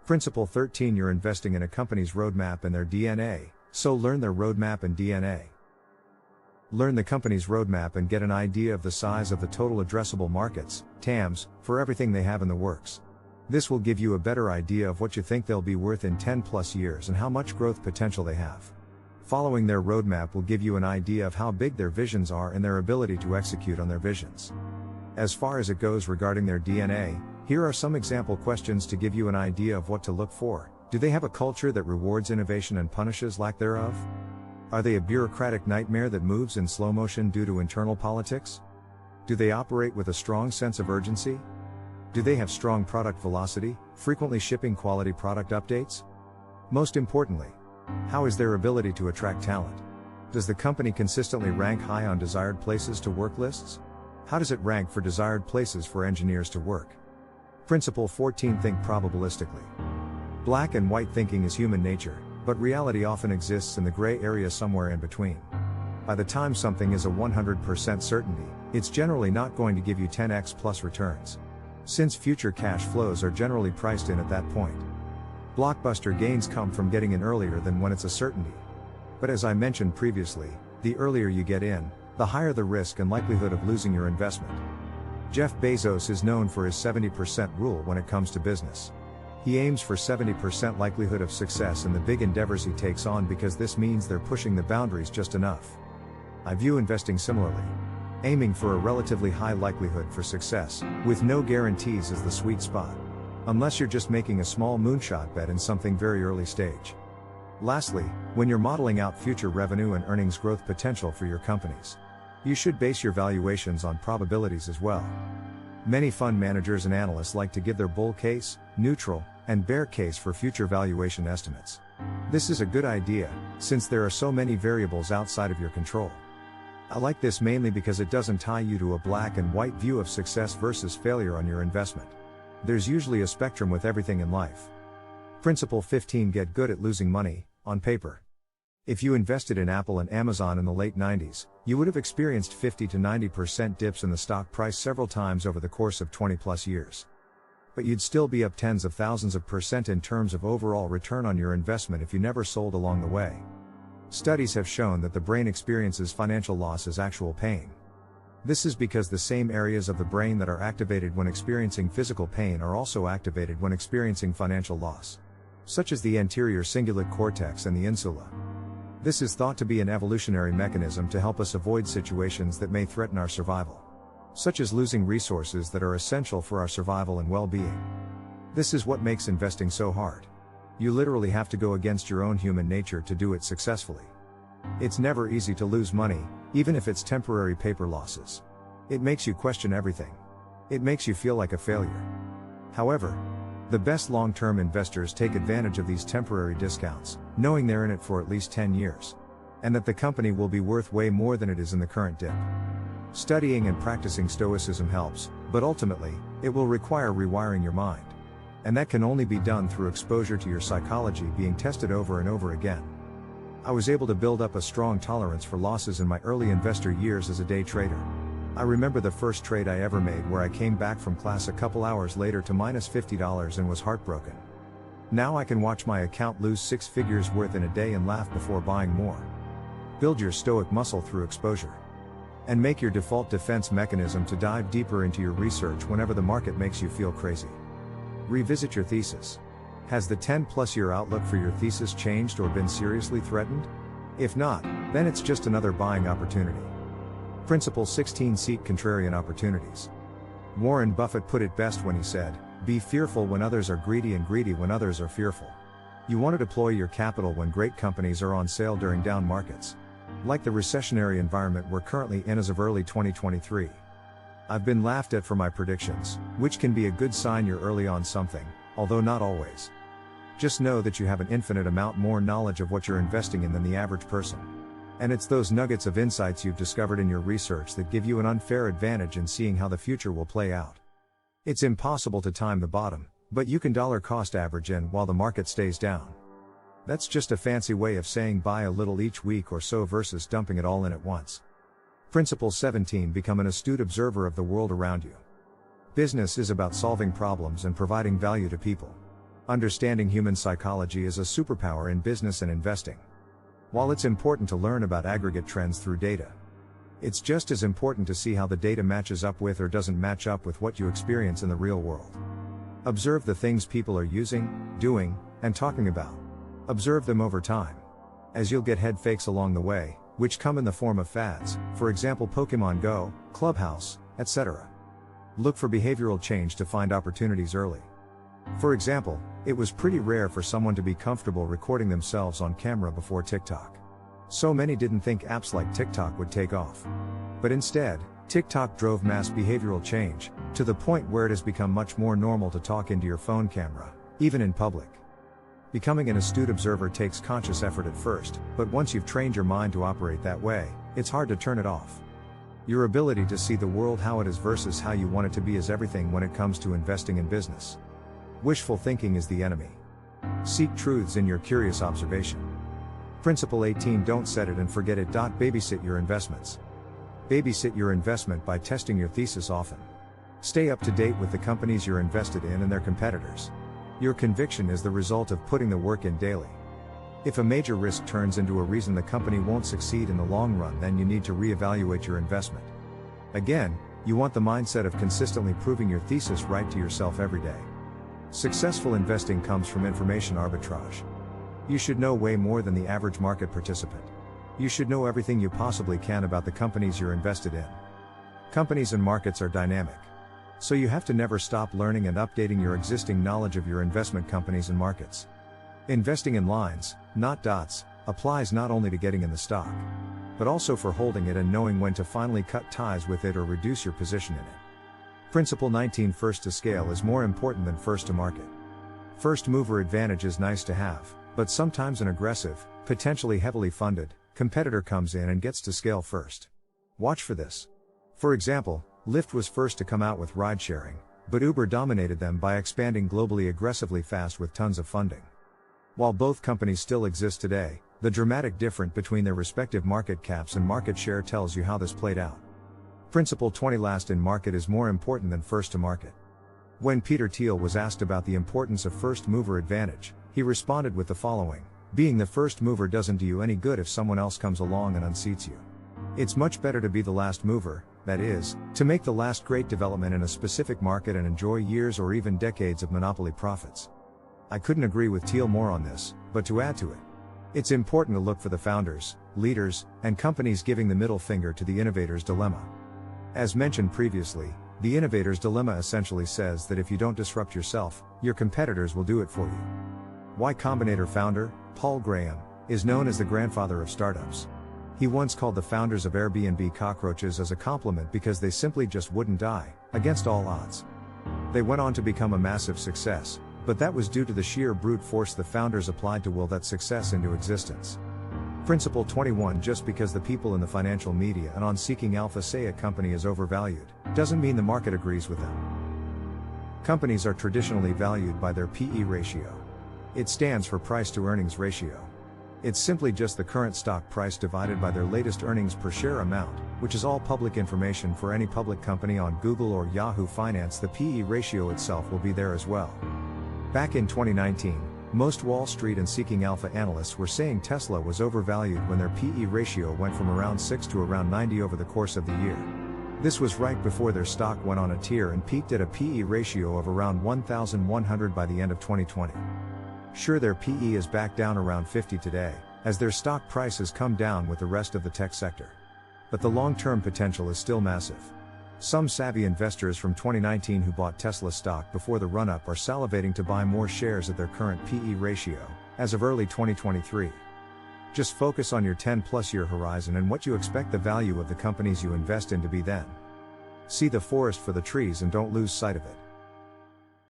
Principle 13. You're investing in a company's roadmap and their DNA, so learn their roadmap and DNA. Learn the company's roadmap and get an idea of the size of the total addressable markets, TAMs, for everything they have in the works. This will give you a better idea of what you think they'll be worth in 10 plus years and how much growth potential they have. Following their roadmap will give you an idea of how big their visions are and their ability to execute on their visions. As far as it goes regarding their DNA, here are some example questions to give you an idea of what to look for. Do they have a culture that rewards innovation and punishes lack thereof? Are they a bureaucratic nightmare that moves in slow motion due to internal politics? Do they operate with a strong sense of urgency? Do they have strong product velocity, frequently shipping quality product updates? Most importantly, how is their ability to attract talent? Does the company consistently rank high on desired places to work lists? How does it rank for desired places for engineers to work? Principle 14. Think probabilistically. Black and white thinking is human nature, but reality often exists in the gray area somewhere in between. By the time something is a 100% certainty, it's generally not going to give you 10x plus returns, since future cash flows are generally priced in at that point. Blockbuster gains come from getting in earlier than when it's a certainty. But as I mentioned previously, the earlier you get in, the higher the risk and likelihood of losing your investment. Jeff Bezos is known for his 70% rule when it comes to business. He aims for 70% likelihood of success in the big endeavors he takes on because this means they're pushing the boundaries just enough. I view investing similarly. Aiming for a relatively high likelihood for success, with no guarantees, is the sweet spot. Unless you're just making a small moonshot bet in something very early stage. Lastly, when you're modeling out future revenue and earnings growth potential for your companies, you should base your valuations on probabilities as well. Many fund managers and analysts like to give their bull case, neutral, and bear case for future valuation estimates. This is a good idea, since there are so many variables outside of your control. I like this mainly because it doesn't tie you to a black and white view of success versus failure on your investment. There's usually a spectrum with everything in life. Principle 15. Get good at losing money, on paper. If you invested in Apple and Amazon in the late 90s, you would have experienced 50 to 90% dips in the stock price several times over the course of 20 plus years. But you'd still be up tens of thousands of percent in terms of overall return on your investment if you never sold along the way. Studies have shown that the brain experiences financial loss as actual pain. This is because the same areas of the brain that are activated when experiencing physical pain are also activated when experiencing financial loss, such as the anterior cingulate cortex and the insula. This is thought to be an evolutionary mechanism to help us avoid situations that may threaten our survival, such as losing resources that are essential for our survival and well-being. This is what makes investing so hard. You literally have to go against your own human nature to do it successfully. It's never easy to lose money, even if it's temporary paper losses. It makes you question everything. It makes you feel like a failure. However, the best long-term investors take advantage of these temporary discounts, knowing they're in it for at least 10 years. And that the company will be worth way more than it is in the current dip. Studying and practicing stoicism helps, but ultimately, it will require rewiring your mind. And that can only be done through exposure to your psychology being tested over and over again. I was able to build up a strong tolerance for losses in my early investor years as a day trader. I remember the first trade I ever made where I came back from class a couple hours later to minus $50 and was heartbroken. Now I can watch my account lose 6 figures worth in a day and laugh before buying more. Build your stoic muscle through exposure. And make your default defense mechanism to dive deeper into your research whenever the market makes you feel crazy. Revisit your thesis. Has the 10-plus year outlook for your thesis changed or been seriously threatened? If not, then it's just another buying opportunity. Principle 16. Seek contrarian opportunities. Warren Buffett put it best when he said, "Be fearful when others are greedy and greedy when others are fearful." You want to deploy your capital when great companies are on sale during down markets, like the recessionary environment we're currently in as of early 2023. I've been laughed at for my predictions, which can be a good sign you're early on something, although not always. Just know that you have an infinite amount more knowledge of what you're investing in than the average person. And it's those nuggets of insights you've discovered in your research that give you an unfair advantage in seeing how the future will play out. It's impossible to time the bottom, but you can dollar cost average in while the market stays down. That's just a fancy way of saying buy a little each week or so versus dumping it all in at once. Principle 17. Become an astute observer of the world around you. Business is about solving problems and providing value to people. Understanding human psychology is a superpower in business and investing. While it's important to learn about aggregate trends through data, it's just as important to see how the data matches up with or doesn't match up with what you experience in the real world. Observe the things people are using, doing, and talking about. Observe them over time, as you'll get head fakes along the way, which come in the form of fads, for example Pokemon Go, Clubhouse, etc. Look for behavioral change to find opportunities early. For example, it was pretty rare for someone to be comfortable recording themselves on camera before TikTok. So many didn't think apps like TikTok would take off. But instead, TikTok drove mass behavioral change, to the point where it has become much more normal to talk into your phone camera, even in public. Becoming an astute observer takes conscious effort at first, but once you've trained your mind to operate that way, it's hard to turn it off. Your ability to see the world how it is versus how you want it to be is everything when it comes to investing in business. Wishful thinking is the enemy. Seek truths in your curious observation. Principle 18: Don't set it and forget it. Babysit your investments. Babysit your investment by testing your thesis often. Stay up to date with the companies you're invested in and their competitors. Your conviction is the result of putting the work in daily. If a major risk turns into a reason the company won't succeed in the long run, then you need to reevaluate your investment. Again, you want the mindset of consistently proving your thesis right to yourself every day. Successful investing comes from information arbitrage. You should know way more than the average market participant. You should know everything you possibly can about the companies you're invested in. Companies and markets are dynamic. So you have to never stop learning and updating your existing knowledge of your investment companies and markets. Investing in lines, not dots, applies not only to getting in the stock, but also for holding it and knowing when to finally cut ties with it or reduce your position in it. Principle 19: First to scale is more important than first to market. First mover advantage is nice to have, but sometimes an aggressive, potentially heavily funded, competitor comes in and gets to scale first. Watch for this. For example, Lyft was first to come out with ride-sharing, but Uber dominated them by expanding globally aggressively fast with tons of funding. While both companies still exist today, the dramatic difference between their respective market caps and market share tells you how this played out. Principle 20: Last in market is more important than first to market. When Peter Thiel was asked about the importance of first mover advantage, he responded with the following: being the first mover doesn't do you any good if someone else comes along and unseats you. It's much better to be the last mover, that is, to make the last great development in a specific market and enjoy years or even decades of monopoly profits. I couldn't agree with Thiel more on this, but to add to it, it's important to look for the founders, leaders, and companies giving the middle finger to the innovator's dilemma. As mentioned previously, the innovator's dilemma essentially says that if you don't disrupt yourself, your competitors will do it for you. Y Combinator founder, Paul Graham, is known as the grandfather of startups. He once called the founders of Airbnb cockroaches as a compliment because they simply just wouldn't die, against all odds. They went on to become a massive success, but that was due to the sheer brute force the founders applied to will that success into existence. Principle 21: Just because the people in the financial media and on Seeking Alpha say a company is overvalued, doesn't mean the market agrees with them. Companies are traditionally valued by their PE ratio. It stands for price to earnings ratio. It's simply just the current stock price divided by their latest earnings per share amount, which is all public information for any public company on Google or Yahoo Finance. The PE ratio itself will be there as well. Back in 2019, most Wall Street and Seeking Alpha analysts were saying Tesla was overvalued when their PE ratio went from around 6 to around 90 over the course of the year. This was right before their stock went on a tear and peaked at a PE ratio of around 1,100 by the end of 2020. Sure, their PE is back down around 50 today, as their stock price has come down with the rest of the tech sector. But the long-term potential is still massive. Some savvy investors from 2019 who bought Tesla stock before the run-up are salivating to buy more shares at their current PE ratio, as of early 2023. Just focus on your 10-plus year horizon and what you expect the value of the companies you invest in to be then. See the forest for the trees and don't lose sight of it.